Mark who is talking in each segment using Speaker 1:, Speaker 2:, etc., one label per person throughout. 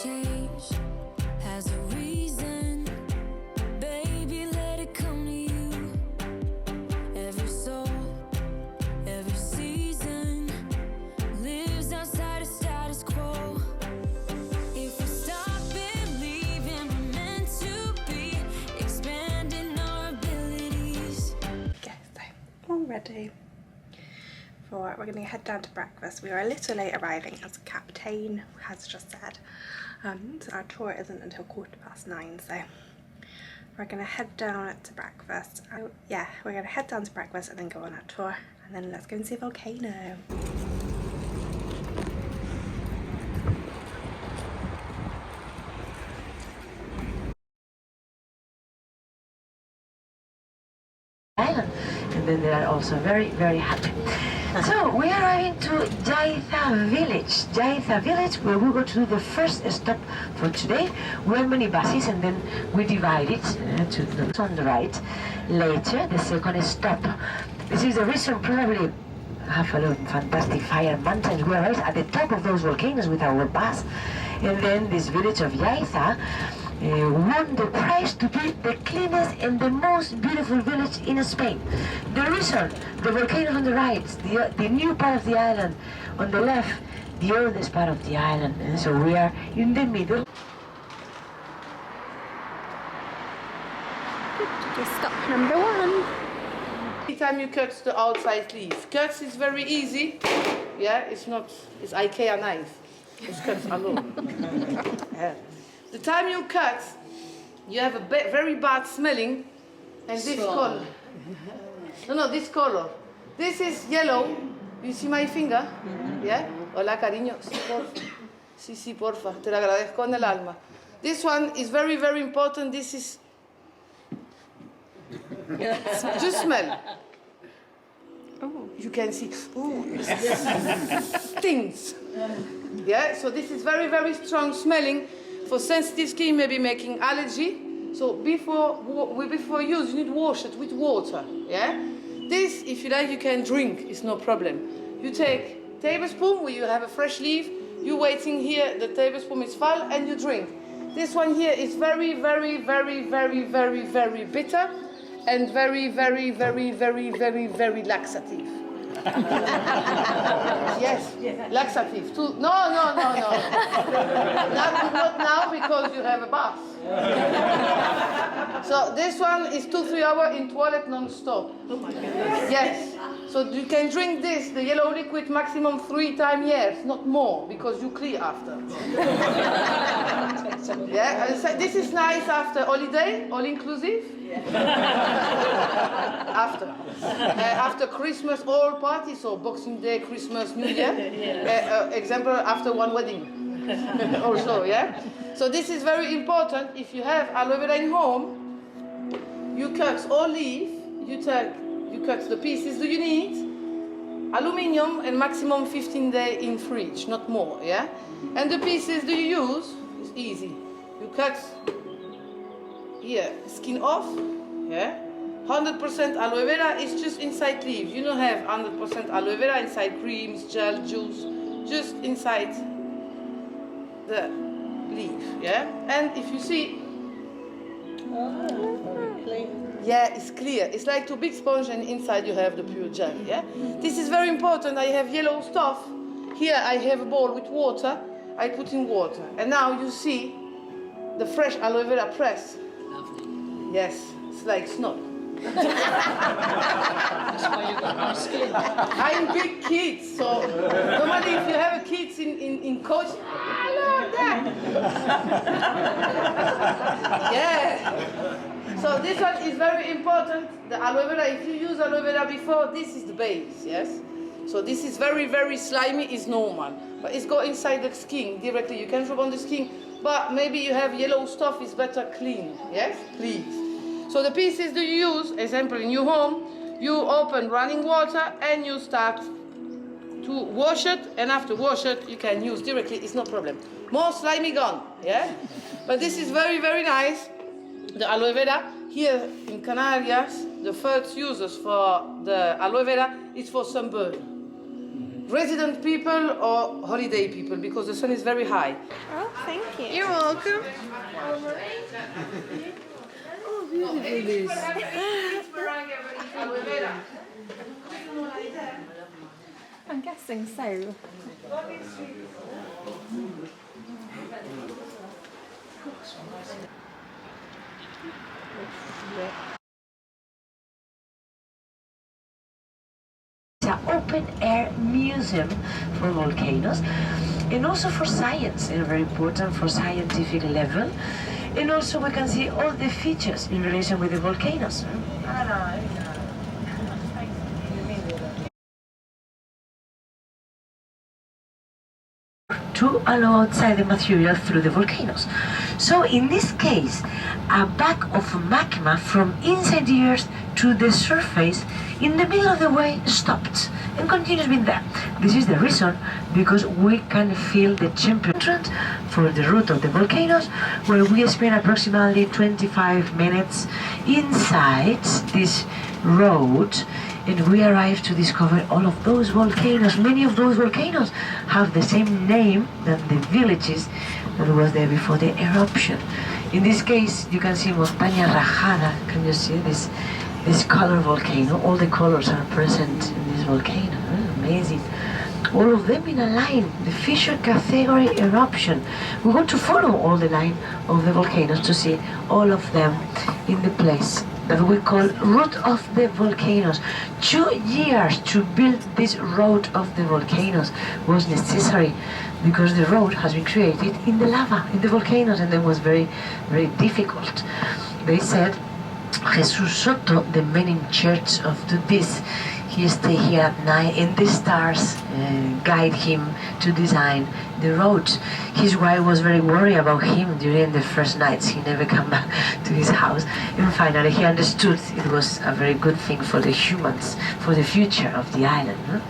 Speaker 1: change has a reason. Baby, let it come to you. Every soul, every season lives outside of status quo. If we stop believing we're meant to be, expanding our abilities.
Speaker 2: Okay, so all ready. We're going to head down to breakfast. We are a little late arriving, as the captain has just said. So our tour isn't until 9:15, so we're going to head down to breakfast. Yeah, we're going to head down to breakfast and then go on our tour, and then let's go and see a volcano.
Speaker 3: Island, and then they are also very, very happy. So we are arriving to Jaitha village. Jaitha village, where we go to do the first stop for today. We have many buses, and then we divide it to the on the right. Later, the second stop. This is the reason probably have a lot of fantastic fire mountains. We are right at the top of those volcanoes with our bus, and then this village of Jaitha won the prize to be the cleanest and the most beautiful village in Spain. The reason, the volcano on the right, the new part of the island, on the left, the oldest part of the island, and so we are in the middle.
Speaker 2: Stop number 1.
Speaker 4: Every time you cut the outside leaf, cuts is very easy. Yeah, it's IKEA knife. It's cuts alone. Yeah. The time you cut, you have a very bad smelling, and this color. No, this color. This is yellow. You see my finger? Yeah? Hola, cariño. Sí, porfa. Sí, porfa. Te lo agradezco con el alma. This one is very, very important. This is... Just smell. Oh, you can see. Oh, things. Yeah, so this is very, very strong smelling. For sensitive skin, maybe making allergy. So before use, you need to wash it with water. Yeah. This, if you like, you can drink. It's no problem. You take tablespoon where you have a fresh leaf. You waiting here. The tablespoon is full, and you drink. This one here is very, very, very, very, very, very bitter, and very, very, very, very, very, very laxative. Yes, laxative. No. Not now, because you have a bath. So this one is 2-3 hours in toilet non-stop. Oh my goodness. Yes. So you can drink this, the yellow liquid, maximum 3 times years, not more, because you clear after. Yeah. And so this is nice after holiday, all inclusive. After Christmas, all parties, so Boxing Day, Christmas, New Year. Example, after one wedding. Also, yeah. So this is very important. If you have aloe vera in home, you cut all leaf. You cut the pieces. Do you need aluminium and maximum 15 days in fridge, not more, yeah. And the pieces do you use? It's easy. You cut. Here, skin off, yeah. 100% aloe vera is just inside leaves. You don't have 100% aloe vera inside creams, gel, juice, just inside the leaf, yeah. And if you see, yeah, it's clear. It's like 2 big sponge, and inside you have the pure gel, yeah. This is very important. I have yellow stuff. Here I have a bowl with water. I put in water, and now you see the fresh aloe vera press. Yes, it's like snow.
Speaker 5: That's why you got nice skin.
Speaker 4: I'm big kids, so normally if you have a kids in coach, I love that. Yeah. So this one is very important. The aloe vera, if you use aloe vera before, this is the base, yes? So this is very, very slimy, is normal. But it's go inside the skin directly. You can rub on the skin, but maybe you have yellow stuff, it's better clean, yes? Please. So the pieces do you use, example in your home, you open running water and you start to wash it, and after wash it, you can use directly, it's no problem. More slimy gone, yeah? But this is very, very nice. The aloe vera, here in Canaries, the first uses for the aloe vera is for sunburn. resident people or holiday people because the sun is very high.
Speaker 2: Oh, thank you.
Speaker 5: You're welcome.
Speaker 4: Oh, beautiful this.
Speaker 2: I'm guessing so.
Speaker 3: It's an open-air museum for volcanoes and also for science, and very important for scientific level. And also we can see all the features in relation with the volcanoes. To allow outside the material through the volcanoes. So in this case, a bag of magma from inside the earth to the surface in the middle of the way stopped and continues being there. This is the reason because we can feel the temperature for the route of the volcanoes, where we spend approximately 25 minutes inside this road, and we arrive to discover all of those volcanoes. Many of those volcanoes have the same name than the villages that was there before the eruption. In this case, you can see Montaña Rajada. Can you see this color volcano? All the colors are present in this volcano. Amazing. All of them in a line, the fissure category eruption. We want to follow all the line of the volcanoes to see all of them in the place that we call Route of the Volcanoes. 2 years to build this Road of the Volcanoes was necessary because the road has been created in the lava, in the volcanoes, and it was very, very difficult. They said Jesus Soto, the man in charge of this, he stayed here at night and the stars guide him to design the road. His wife was very worried about him during the first nights. He never came back to his house. And finally he understood it was a very good thing for the humans, for the future of the island.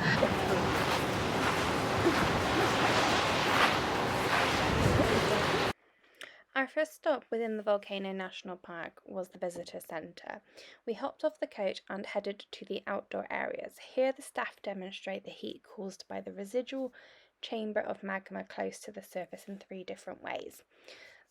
Speaker 2: Our first stop within the Volcanic National Park was the visitor centre. We hopped off the coach and headed to the outdoor areas. Here the staff demonstrate the heat caused by the residual chamber of magma close to the surface in 3 different ways.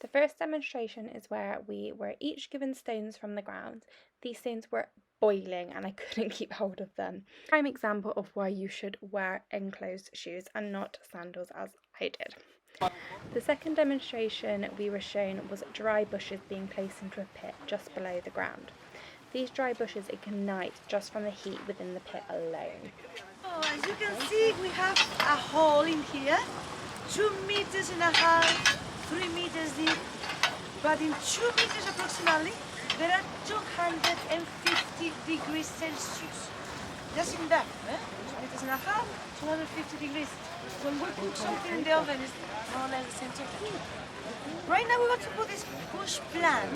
Speaker 2: The first demonstration is where we were each given stones from the ground. These stones were boiling and I couldn't keep hold of them. Prime example of why you should wear enclosed shoes and not sandals as I did. The second demonstration we were shown was dry bushes being placed into a pit just below the ground. These dry bushes ignite just from the heat within the pit alone.
Speaker 6: Oh, as you can see, we have a hole in here, 2.5 meters, 3 meters deep, but in 2 meters approximately, there are 250 degrees Celsius. Just in that, 2.5 meters, 250 degrees. When we cook something in the oven, it's more or less the same temperature. Right now we want to put this bush plant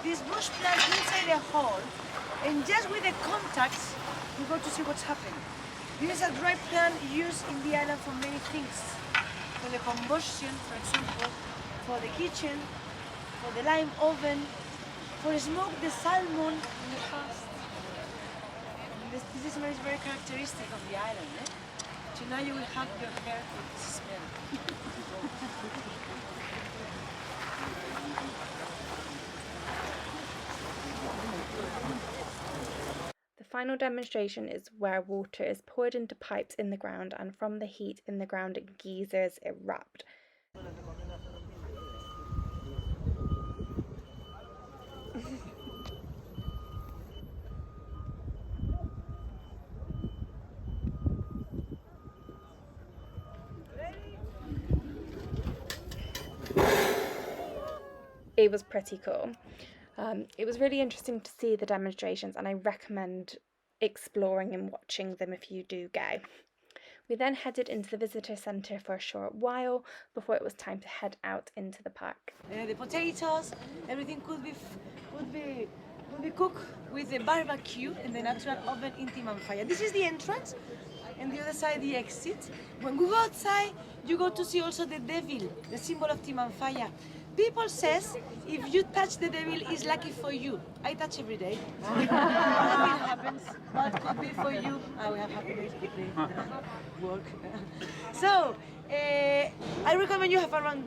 Speaker 6: inside a hole, and just with the contacts, we're going to see what's happening. This is a dry plant used in the island for many things. For the combustion, for example, for the kitchen, for the lime oven, for smoke the salmon in the past. This smell is very characteristic of the island. Tonight you will have your hair with this smell.
Speaker 2: The final demonstration is where water is poured into pipes in the ground, and from the heat in the ground geysers erupt. It was pretty cool. It was really interesting to see the demonstrations, and I recommend exploring and watching them if you do go. We then headed into the visitor centre for a short while before it was time to head out into the park.
Speaker 6: The potatoes, everything could be cooked with the barbecue in the natural oven in Timanfaya. This is the entrance, and the other side the exit. When we go outside, you go to see also the devil, the symbol of Timanfaya. People says if you touch the devil, it's lucky for you. I touch every day. Nothing happens, but could be for you. We have happy days, good days, work. So, I recommend you have a run,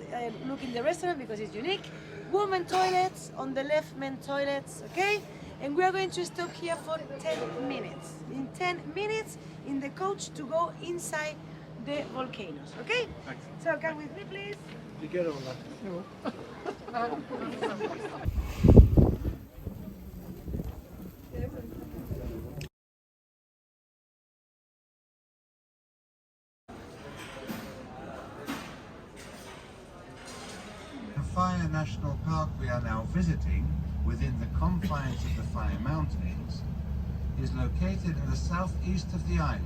Speaker 6: look in the restaurant because it's unique. Women toilets, on the left men toilets, okay? And we are going to stop here for 10 minutes. In 10 minutes in the coach to go inside the volcanoes, okay? So come with me, please.
Speaker 7: Timanfaya National Park we are now visiting, within the confines of the Fire Mountains, is located in the southeast of the island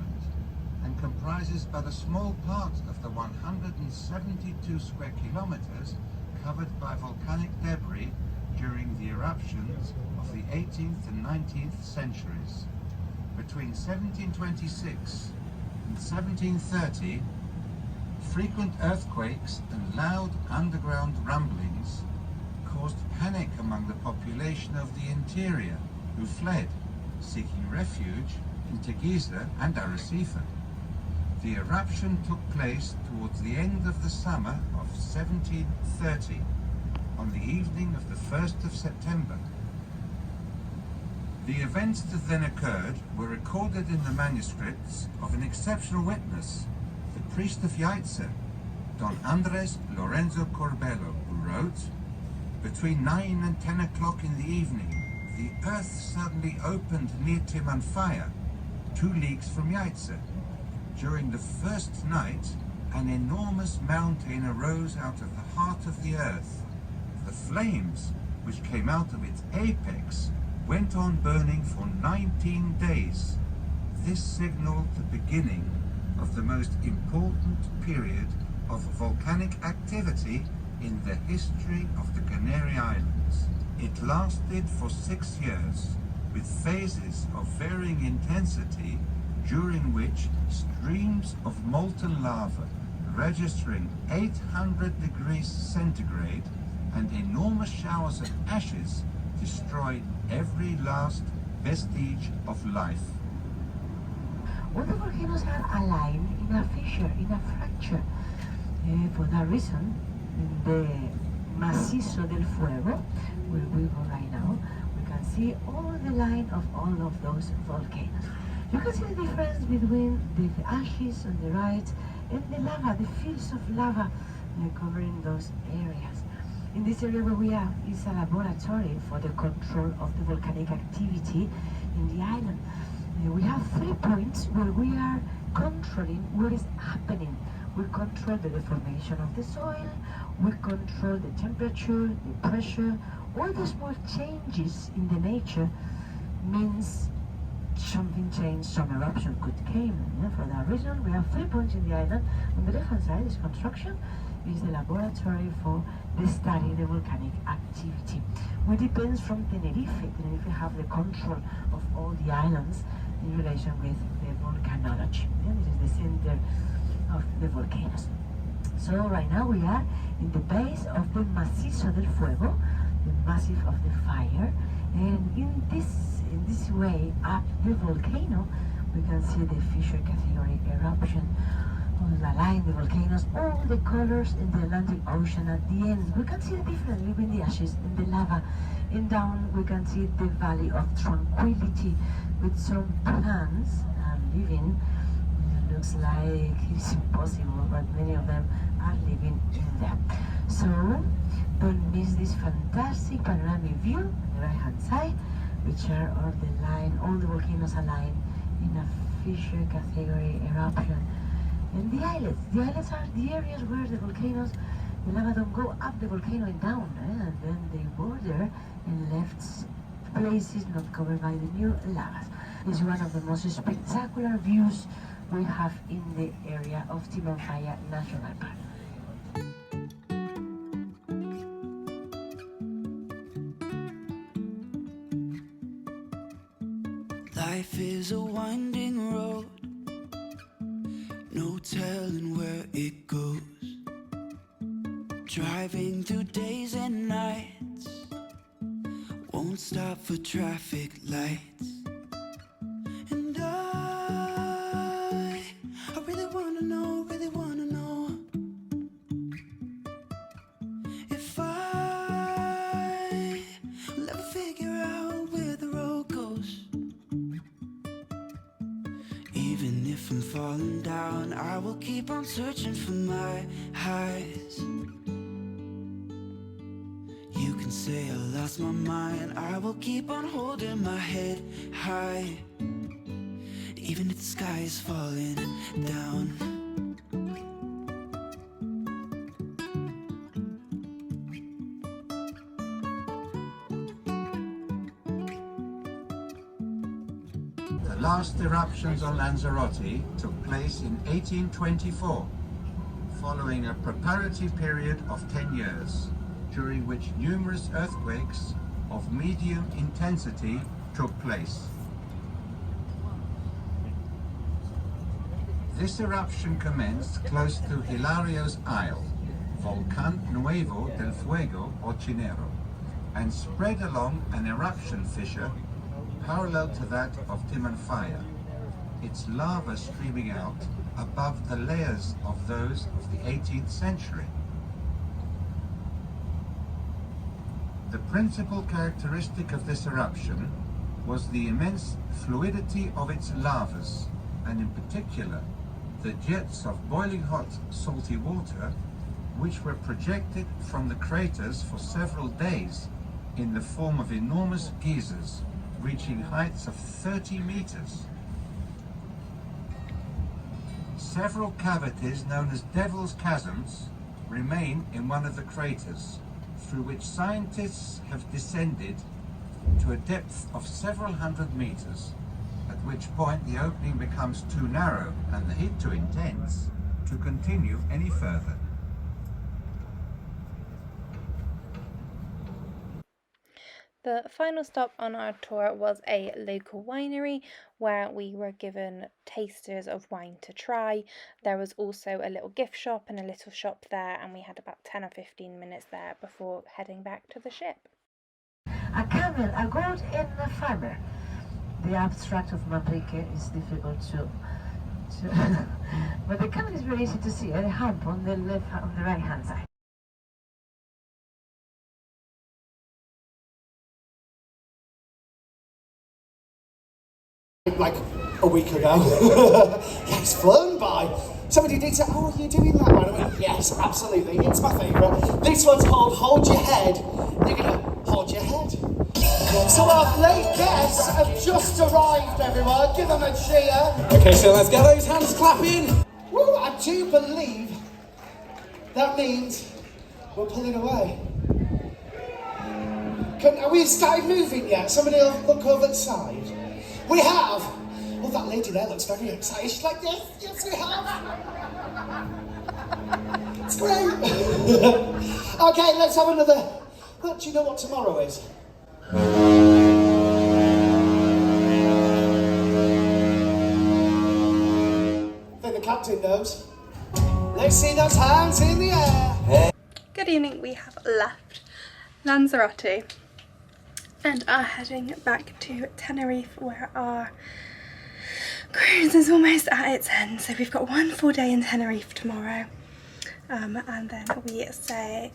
Speaker 7: and comprises but a small part of the 172 square kilometers covered by volcanic debris during the eruptions of the 18th and 19th centuries. Between 1726 and 1730, frequent earthquakes and loud underground rumblings caused panic among the population of the interior, who fled, seeking refuge in Teguise and Arrecife. The eruption took place towards the end of the summer of 1730, on the evening of the 1st of September. The events that then occurred were recorded in the manuscripts of an exceptional witness, the priest of Yaitse, Don Andres Lorenzo Corbello, who wrote, "Between 9 and 10 o'clock in the evening, the earth suddenly opened near Timanfaya, 2 leagues from Yaitse. During the first night, an enormous mountain arose out of the heart of the earth. The flames, which came out of its apex, went on burning for 19 days. This signaled the beginning of the most important period of volcanic activity in the history of the Canary Islands. It lasted for 6 years, with phases of varying intensity, during which streams of molten lava registering 800 degrees centigrade and enormous showers of ashes destroyed every last vestige of life."
Speaker 3: All the volcanoes are aligned in a fissure, in a fracture. For that reason, in the Macizo del Fuego, where we go right now, we can see all the line of all of those volcanoes. You can see the difference between the ashes on the right and the lava, the fields of lava covering those areas. In this area where we are is a laboratory for the control of the volcanic activity in the island. We have 3 points where we are controlling what is happening. We control the deformation of the soil, we control the temperature, the pressure, all the small changes in the nature means something changed, some eruption could came. For that reason, we have 3 points in the island. On the left-hand side is construction, is the laboratory for the study the volcanic activity. We depends from Tenerife. Tenerife have the control of all the islands in relation with the volcanology. This is the center of the volcanoes. So right now we are in the base of the Macizo del Fuego, the massive of the fire, and in this way up the volcano we can see the fissure category eruption. Align the volcanoes, all the colors in the Atlantic Ocean at the end. We can see the difference between the ashes and the lava. And down we can see the Valley of Tranquility with some plants living. It looks like it's impossible, but many of them are living in there. So don't miss this fantastic panoramic view on the right hand side, which are all the volcanoes aligned in a fissure category eruption. And the islets are the areas where the volcanoes, the lava don't go up the volcano and down, and then they border and left places not covered by the new lavas. This is one of the most spectacular views we have in the area of Timanfaya National Park.
Speaker 1: Life is a winding road, no telling where it goes. driving through days and nights, won't stop for traffic lights. And I really wanna know if I will ever figure out where the road goes. Even if I'm falling down, I will keep on searching for my highs. You can say I lost my mind, I will keep on holding my head high, even if the sky is falling down.
Speaker 7: The last eruptions on Lanzarote took place in 1824, following a preparatory period of 10 years, during which numerous earthquakes of medium intensity took place. This eruption commenced close to Hilario's Isle, Volcán Nuevo del Fuego or Chinero, and spread along an eruption fissure parallel to that of Timanfaya, its lava streaming out above the layers of those of the 18th century. The principal characteristic of this eruption was the immense fluidity of its lavas, and in particular the jets of boiling hot salty water which were projected from the craters for several days in the form of enormous geysers reaching heights of 30 meters. Several cavities known as Devil's Chasms remain in one of the craters, through which scientists have descended to a depth of several hundred meters, at which point the opening becomes too narrow and the heat too intense to continue any further.
Speaker 2: The final stop on our tour was a local winery where we were given tasters of wine to try. There was also a little gift shop and a little shop there, and we had about 10 or 15 minutes there before heading back to the ship.
Speaker 3: A camel, a goat and a farmer. The abstract of Manrique is difficult to but the camel is very easy to see, a hump on the right hand side.
Speaker 8: Like a week ago. Yeah, it's flown by. Somebody did say, oh, are you doing that one? I went, yes, absolutely, it's my favourite. This one's called Hold Your Head. You're going to hold your head. So our late guests have just arrived, everyone. Give them a cheer.
Speaker 9: Okay, so let's get those hands clapping.
Speaker 8: Woo, I do believe that means we're pulling away. Are we started moving yet? Somebody will look over the side. We have! Oh, that lady there looks very excited. She's like, yes, we have! It's great! Okay, let's have another... Look, do you know what tomorrow is? I think the captain knows. Let's see those hands in the air!
Speaker 2: Good evening, we have left Lanzarote and are heading back to Tenerife, where our cruise is almost at its end. So we've got one full day in Tenerife tomorrow, and then we fly,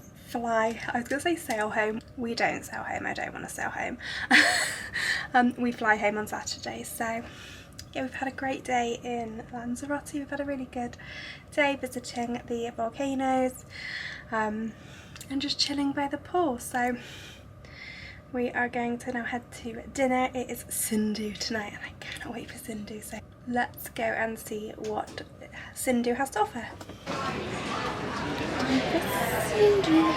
Speaker 2: I was going to say sail home. We don't sail home, I don't want to sail home. We fly home on Saturday. So yeah, we've had a great day in Lanzarote. We've had a really good day visiting the volcanoes and just chilling by the pool. So we are going to now head to dinner. It is Sindhu tonight and I cannot wait for Sindhu, so let's go and see what Sindhu has to offer. Sindhu.